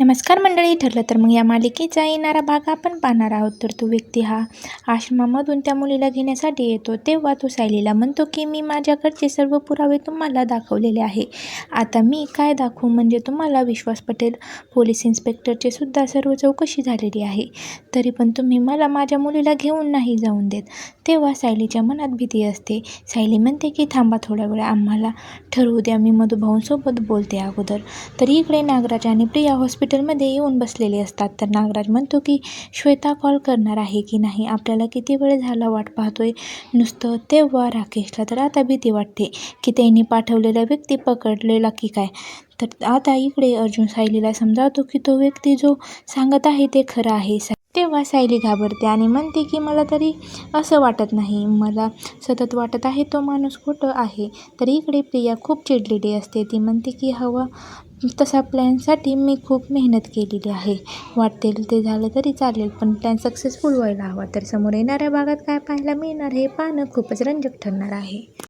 नमस्कार मंडळी. ठरलं तर मग या मालिकेचा येणारा भाग आपण पाहणार आहोत. तर तो व्यक्ती हा आश्रमामधून त्या मुलीला घेण्यासाठी येतो. तेव्हा तो सायलीला म्हणतो की मी माझ्याकडचे सर्व पुरावे तुम्हाला दाखवलेले आहे. आता मी काय दाखवू म्हणजे तुम्हाला विश्वास पटेल. पोलीस इन्स्पेक्टरचे सुद्धा सर्व चौकशी झालेली आहे, तरी पण तुम्ही मला माझ्या मुलीला घेऊन नाही जाऊन देत. तेव्हा सायलीच्या मनात भीती असते. सायली म्हणते की थांबा थोडा वेळ, आम्हाला ठरवू द्या, मी मधुभाऊंसोबत बोलते अगोदर. तर इकडे नागराज आणि प्रिया हॉस्पिटलमध्ये येऊन बसलेले असतात. तर नागराज म्हणतो की श्वेता कॉल करणार आहे की नाही, आपल्याला किती वेळ झाला वाट पाहतोय नुसतं. तेव्हा राकेशला तर आता भीती वाटते की त्यांनी पाठवलेला व्यक्ती पकडलेला की काय. तर आता इकडे अर्जुन सायलीला समजावतो की तो व्यक्ती जो सांगत आहे ते खरं आहे. तेव्हा सायली घाबरते आणि म्हणते की मला तरी असं वाटत नाही, मला सतत वाटत आहे तो माणूस खोटं आहे. तर इकडे प्रिया खूप चिडलेली असते. ती म्हणते की हवा तसा प्लॅनसाठी मी खूप मेहनत केलेली आहे, वाटते ते झालं तरी चालेल पण प्लॅन सक्सेसफुल व्हायला हवा. तर समोर येणाऱ्या भागात काय पाहायला मिळणार हे पाहणं खूपच रंजक ठरणार आहे.